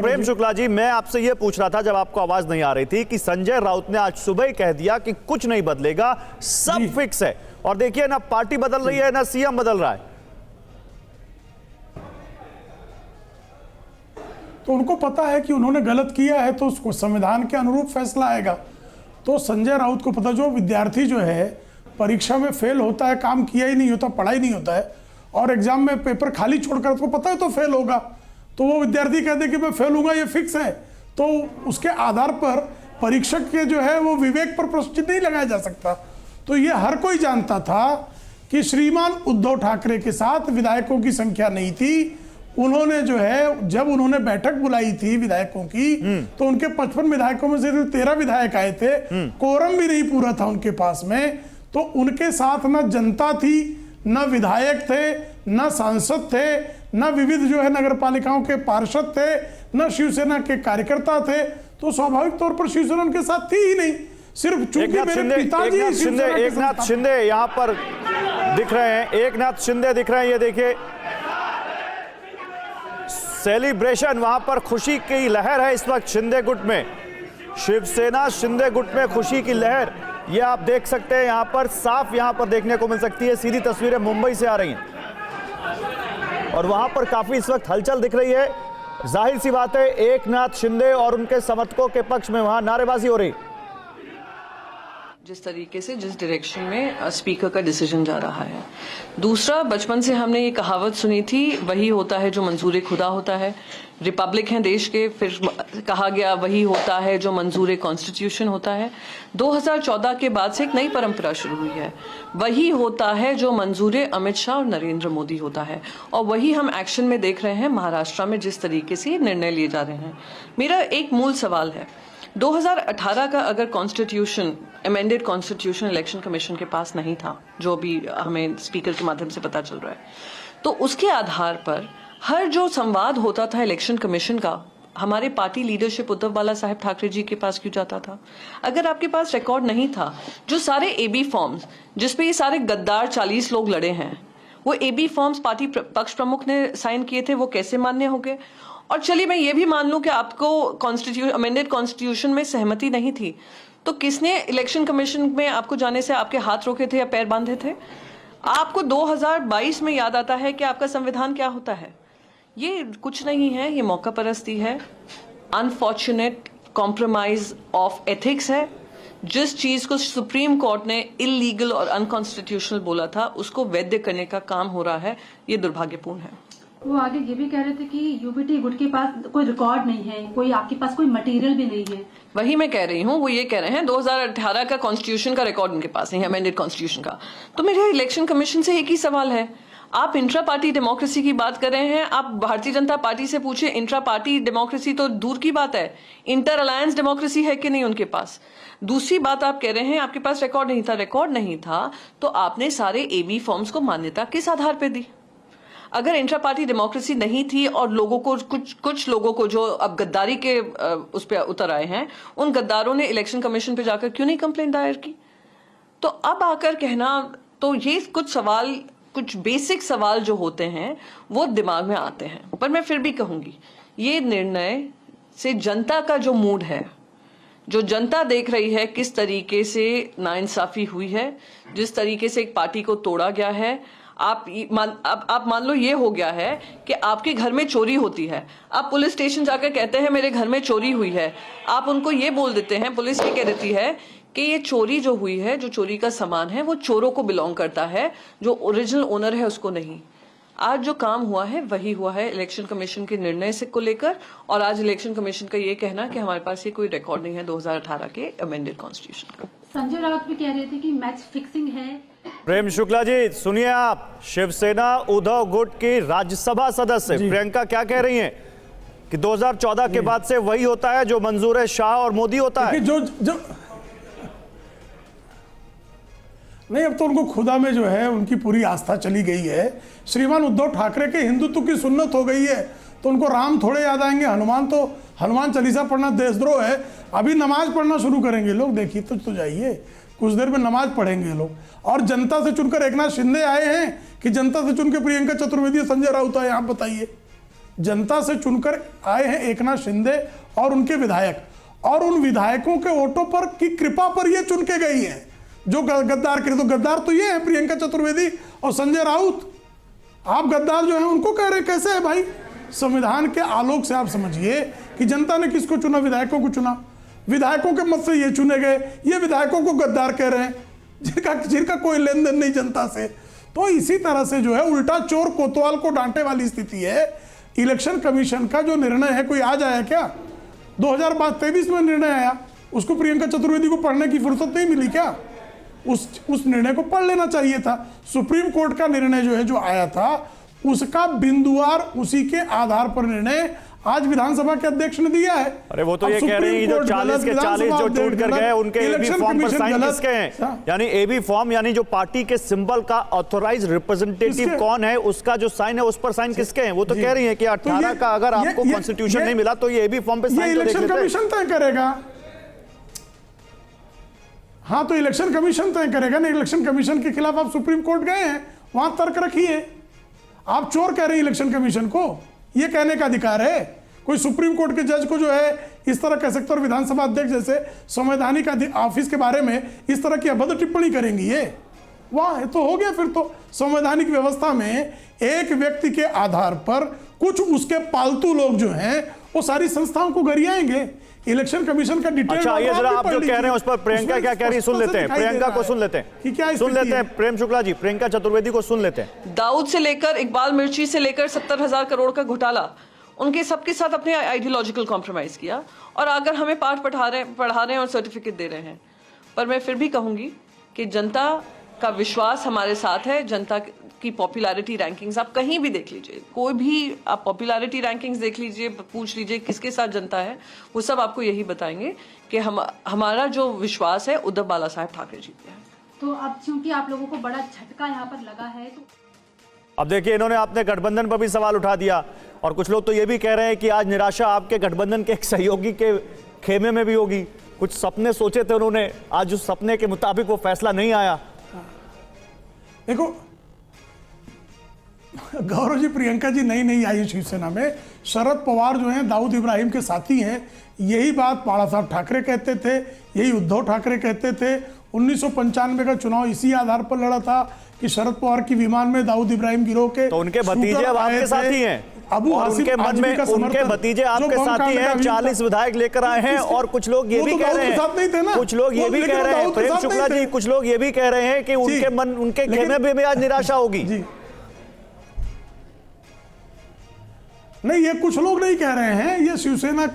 प्रेम शुक्ला जी, मैं आपसे यह पूछ रहा था जब आपको आवाज नहीं आ रही थी कि संजय राउत ने आज सुबह ही कह दिया कि कुछ नहीं बदलेगा, सब फिक्स है। और देखिए ना पार्टी बदल रही है ना सीएम बदल रहा है। तो उनको पता है कि उन्होंने गलत किया है तो उसको संविधान के अनुरूप फैसला आएगा। तो संजय राउत को पता, जो विद्यार्थी जो है परीक्षा में फेल होता है, काम किया ही नहीं होता, पढ़ाई नहीं होता है और एग्जाम में पेपर खाली छोड़कर उसको पता है तो फेल होगा, तो वो विद्यार्थी कहते कि मैं फेल हूंगा, ये फिक्स है, तो उसके आधार पर परीक्षक के जो है वो विवेक पर प्रश्न नहीं लगाया जा सकता। तो ये हर कोई जानता था कि श्रीमान उद्धव ठाकरे के साथ विधायकों की संख्या नहीं थी। उन्होंने जो है जब उन्होंने बैठक बुलाई थी विधायकों की तो उनके 55 विधायकों में से 13 विधायक आए थे, कोरम भी नहीं पूरा था उनके पास में। तो उनके साथ न जनता थी, न विधायक थे, न सांसद थे, न विविध जो है नगर पालिकाओं के पार्षद थे, न शिवसेना के कार्यकर्ता थे। तो स्वाभाविक तौर पर शिवसेना उनके साथ थी ही नहीं। सिर्फ चूंकि मेरे पिताजी एकनाथ शिंदे यहाँ पर दिख रहे हैं, एकनाथ शिंदे दिख रहे हैं, ये देखिए सेलिब्रेशन, वहां पर खुशी की लहर है इस वक्त शिंदे गुट में, शिवसेना शिंदे गुट में खुशी की लहर, ये आप देख सकते हैं यहाँ पर साफ यहाँ पर देखने को मिल सकती है। सीधी तस्वीरें मुंबई से आ रही हैं और वहां पर काफी इस वक्त हलचल दिख रही है। जाहिर सी बात है एकनाथ शिंदे और उनके समर्थकों के पक्ष में वहां नारेबाजी हो रही। जिस तरीके से जिस डायरेक्शन में स्पीकर का डिसीजन जा रहा है। दूसरा, बचपन से हमने ये कहावत सुनी थी, वही होता है जो मंजूर खुदा होता है। रिपब्लिक हैं देश के, फिर कहा गया वही होता है जो मंजूर कॉन्स्टिट्यूशन होता है। 2014 के बाद से एक नई परंपरा शुरू हुई है, वही होता है जो मंजूर अमित शाह और नरेंद्र मोदी होता है। और वही हम एक्शन में देख रहे हैं महाराष्ट्र में, जिस तरीके से निर्णय लिए जा रहे हैं। मेरा एक मूल सवाल है, 2018 का अगर constitution, amended constitution election commission के पास नहीं था, जो भी हमें स्पीकर के माध्यम से पता चल रहा है, तो उसके आधार पर हर जो संवाद होता था इलेक्शन कमीशन का, हमारे पार्टी लीडरशिप उद्धव बाला साहब ठाकरे जी के पास क्यों जाता था? अगर आपके पास रिकॉर्ड नहीं था, जो सारे एबी फॉर्म्स जिसपे ये सारे गद्दार 40 लोग लड़े हैं, वो एबी फॉर्म्स पार्टी पक्ष प्रमुख ने साइन किए थे, वो कैसे मान्य हो गए? और चलिए मैं ये भी मान लूं कि आपको अमेंडेड कॉन्स्टिट्यूशन में सहमति नहीं थी, तो किसने इलेक्शन कमीशन में आपको जाने से आपके हाथ रोके थे या पैर बांधे थे? आपको 2022 में याद आता है कि आपका संविधान क्या होता है? ये कुछ नहीं है, ये मौका परस्ती है, अनफॉर्चुनेट कॉम्प्रोमाइज ऑफ एथिक्स है। जिस चीज को सुप्रीम कोर्ट ने इलीगल और अनकॉन्स्टिट्यूशनल बोला था, उसको वैध करने का काम हो रहा है, ये दुर्भाग्यपूर्ण है। वो आगे ये भी कह रहे थे कि यूबीटी गुट के पास कोई रिकॉर्ड नहीं है, कोई आपके पास कोई मटेरियल भी नहीं है। वही मैं कह रही हूँ, वो ये कह रहे हैं 2018 का कॉन्स्टिट्यूशन का रिकॉर्ड उनके पास नहीं है, अमेंडेड कॉन्स्टिट्यूशन का। तो मेरे इलेक्शन कमीशन से एक ही सवाल है, आप इंट्रा पार्टी डेमोक्रेसी की बात कर रहे हैं, आप भारतीय जनता पार्टी से पूछे, इंट्रा पार्टी डेमोक्रेसी तो दूर की बात है, इंटर अलायंस डेमोक्रेसी है कि नहीं उनके पास? दूसरी बात आप कह रहे हैं आपके पास रिकॉर्ड नहीं था, रिकॉर्ड नहीं था तो आपने सारे एबी फॉर्म्स को मान्यता किस आधार पर दी? अगर इंट्रा पार्टी डेमोक्रेसी नहीं थी और लोगों को कुछ लोगों को जो अब गद्दारी के उस पर उतर आए हैं, उन गद्दारों ने इलेक्शन कमीशन पे जाकर क्यों नहीं कंप्लेंट दायर की? तो अब आकर कहना, तो ये कुछ सवाल, कुछ बेसिक सवाल जो होते हैं वो दिमाग में आते हैं। पर मैं फिर भी कहूंगी, ये निर्णय से जनता का जो मूड है, जो जनता देख रही है किस तरीके से नाइंसाफी हुई है, जिस तरीके से एक पार्टी को तोड़ा गया है, आप मान लो ये हो गया है कि आपके घर में चोरी होती है, आप पुलिस स्टेशन जाकर कहते हैं मेरे घर में चोरी हुई है, आप उनको ये बोल देते हैं, पुलिस ये कह देती है कि ये चोरी जो हुई है, जो चोरी का सामान है वो चोरों को बिलोंग करता है, जो ओरिजिनल ओनर है उसको नहीं। आज जो काम हुआ है वही हुआ है इलेक्शन कमीशन के निर्णय से को लेकर, और आज इलेक्शन कमीशन का ये कहना कि हमारे पास ये कोई रिकॉर्ड नहीं है 2018 के अमेंडेड कॉन्स्टिट्यूशन का। संजय राउत भी कह रहे थे कि मैच फिक्सिंग है। प्रेम शुक्ला जी सुनिए, आप शिवसेना उद्धव गुट की राज्यसभा सदस्य प्रियंका क्या कह रही हैं कि 2014 के बाद से वही होता है जो मंजूर है शाह और मोदी होता है। जो नहीं, अब तो उनको खुदा में जो है उनकी पूरी आस्था चली गई है। श्रीमान उद्धव ठाकरे के हिंदुत्व की सुन्नत हो गई है, तो उनको राम थोड़े याद आएंगे, हनुमान चालीसा पढ़ना देशद्रोह है। अभी नमाज पढ़ना शुरू करेंगे लोग, देखिए तो जाइए, कुछ देर में नमाज पढ़ेंगे लोग। और जनता से चुनकर एकनाथ शिंदे आए हैं कि जनता से चुनकर प्रियंका चतुर्वेदी संजय राउत आए? आप बताइए, जनता से चुनकर आए हैं एकनाथ शिंदे और उनके विधायक, और उन विधायकों के वोटों पर की कृपा पर ये चुन के गई हैं जो गद्दार करे। तो गद्दार तो ये है प्रियंका चतुर्वेदी और संजय राउत। आप गद्दार जो है उनको कह रहे हैं, कैसे है भाई? संविधान के आलोक से आप समझिए कि जनता ने किसको चुना, विधायकों को चुना, विधायकों के मत से ये चुने गए, ये विधायकों को गद्दार कह रहे हैं जिनका कोई लेन देन नहीं जनता से। तो इसी तरह से जो है उल्टा चोर कोतवाल को डांटे वाली स्थिति है। इलेक्शन कमीशन का जो निर्णय है, कोई आज आया क्या? 2023 में निर्णय आया, उसको प्रियंका चतुर्वेदी को पढ़ने की फुर्सत नहीं मिली क्या? उस निर्णय को पढ़ लेना चाहिए था। सुप्रीम कोर्ट का निर्णय जो है, जो आया था, उसका बिंदुवार उसी के आधार पर निर्णय आज विधानसभा के अध्यक्ष ने दिया है। अरे वो तो ये कह रही है जो 40 के 40 जो टूट कर गए उनके एबी फॉर्म पर साइन किसके हैं? यानी एबी फॉर्म यानी जो पार्टी के सिंबल का ऑथराइज्ड रिप्रेजेंटेटिव कौन है, उसका जो साइन है उस पर साइन किसके हैं? वो तो कह रही है कि 18 का अगर आपको कॉन्स्टिट्यूशन नहीं मिला तो ये एबी फॉर्म पे साइन इलेक्शन कमीशन तय करेगा। हाँ, तो इलेक्शन कमीशन तय करेगा ना। इलेक्शन कमीशन के खिलाफ आप सुप्रीम कोर्ट गए हैं, वहां तर्क रखिए। आप चोर कह रहे हैं इलेक्शन कमीशन को, ये कहने का अधिकार है? कोई सुप्रीम कोर्ट के जज को जो है इस तरह कह सकते, और विधानसभा अध्यक्ष जैसे संवैधानिक ऑफिस के बारे में इस तरह की अभद्र टिप्पणी करेंगी? ये वाह, तो हो गया फिर तो। संवैधानिक व्यवस्था में एक व्यक्ति के आधार पर कुछ उसके पालतू लोग जो हैं वो सारी संस्थाओं को गरियाएंगे। इलेक्शन कमीशन का डिटेल। अच्छा, ये जरा आप जो कह रहे हैं उस पर प्रियंका क्या कह रही है, सुन लेते हैं। प्रियंका को सुन लेते हैं, सुन लेते हैं। प्रेम शुक्ला जी, प्रियंका चतुर्वेदी को सुन लेते हैं। दाऊद से लेकर इकबाल मिर्ची से लेकर 70,000 करोड़ का घोटाला, उनके सबके साथ अपने आइडियोलॉजिकल कॉम्प्रोमाइज किया, और आकर हमें पाठ पढ़ा रहे हैं और सर्टिफिकेट दे रहे हैं। पर मैं फिर भी कहूंगी कि जनता का विश्वास हमारे साथ है। जनता की पॉपुलैरिटी रैंकिंग्स आप कहीं भी देख लीजिए, कोई भी आप पॉपुलैरिटी रैंकिंग्स देख लीजिए, पूछ लीजिए किसके साथ जनता है, वो सब आपको यही बताएंगे कि हमारा जो विश्वास है उद्धव बाला साहेब ठाकरे जी पे है। तो अब चूंकि आप लोगों को बड़ा झटका यहाँ पर लगा है, तो अब देखिए इन्होंने आपने गठबंधन पर भी सवाल उठा दिया, और कुछ लोग तो ये भी कह रहे हैं कि आज निराशा आपके गठबंधन के एक सहयोगी के खेमे में भी होगी। कुछ सपने सोचे थे उन्होंने, आज उस सपने के मुताबिक वो फैसला नहीं आया। देखो गौरव जी, प्रियंका जी नई आई है शिवसेना में। शरद पवार जो हैं दाऊद इब्राहिम के साथी हैं। यही बात बाला साहब ठाकरे कहते थे, यही उद्धव ठाकरे कहते थे। 1995 का चुनाव इसी आधार पर लड़ा था कि शरद पवार की विमान में दाऊद इब्राहिम गिरोह के तो उनके भतीजे अब आपके साथी हैं। अबू और हासिम उनके मन में उनके भतीजे आपके साथी हैं। 40 विधायक लेकर आए हैं, और कुछ लोग ये भी कह रहे हैं, कुछ लोग ये भी कह रहे हैं, प्रेम शुक्ला जी, कुछ लोग ये भी कह रहे हैं कि उनके खेमे में भी आज निराशा होगी। नहीं, ये कुछ लोग नहीं कह रहे हैं, ये शिवसेना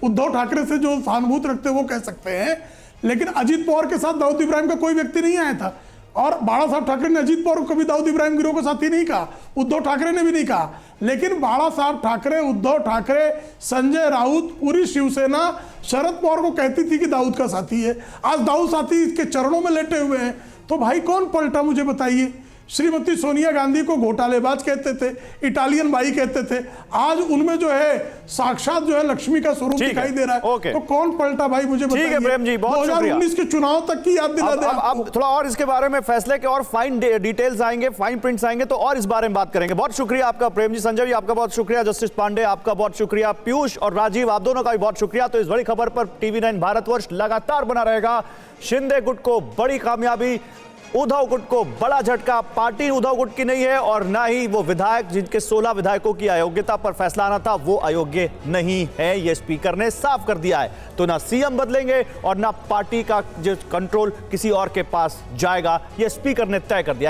उद्धव ठाकरे से जो सहानुभूति रखते हैं वो कह सकते हैं। लेकिन अजीत पवार के साथ दाऊद इब्राहिम का कोई व्यक्ति नहीं आया था, और बाला साहब ठाकरे ने अजीत पवार को कभी दाऊद इब्राहिम गिरोह को साथी नहीं कहा, उद्धव ठाकरे ने भी नहीं कहा। लेकिन बाला साहब ठाकरे, उद्धव ठाकरे, संजय राउत, पूरी शिवसेना शरद पवार को कहती थी कि दाऊद का साथी है। आज दाऊद साथी के चरणों में लेटे हुए हैं, तो भाई कौन पलटा मुझे बताइए? श्रीमती सोनिया गांधी को घोटालेबाज कहते थे, इटालियन बाई कहते थे, आज उनमें जो है साक्षात जो है लक्ष्मी का स्वरूप दिखाई दे रहा है। तो कौन पलटा भाई मुझे बताइए? ठीक है प्रेम जी, बहुत शुक्रिया। 2019 के चुनाव तक की याद दिला दे। अब थोड़ा और इसके बारे में फैसले के और फाइन डिटेल्स आएंगे, फाइन प्रिंट्स आएंगे, तो और इस बारे में बात करेंगे। बहुत शुक्रिया आपका प्रेम जी। संजय जी आपका बहुत शुक्रिया, जस्टिस पांडे आपका बहुत शुक्रिया, पीयूष और राजीव आप दोनों का भी बहुत शुक्रिया। तो इस बड़ी खबर पर TV9 भारतवर्ष लगातार बना रहेगा। शिंदे गुट को बड़ी कामयाबी, उद्धव गुट को बड़ा झटका। पार्टी उद्धव गुट की नहीं है, और ना ही वो विधायक जिनके 16 विधायकों की अयोग्यता पर फैसला आना था वो अयोग्य नहीं है, ये स्पीकर ने साफ कर दिया है। तो ना सीएम बदलेंगे और ना पार्टी का जो कंट्रोल किसी और के पास जाएगा, ये स्पीकर ने तय कर दिया है।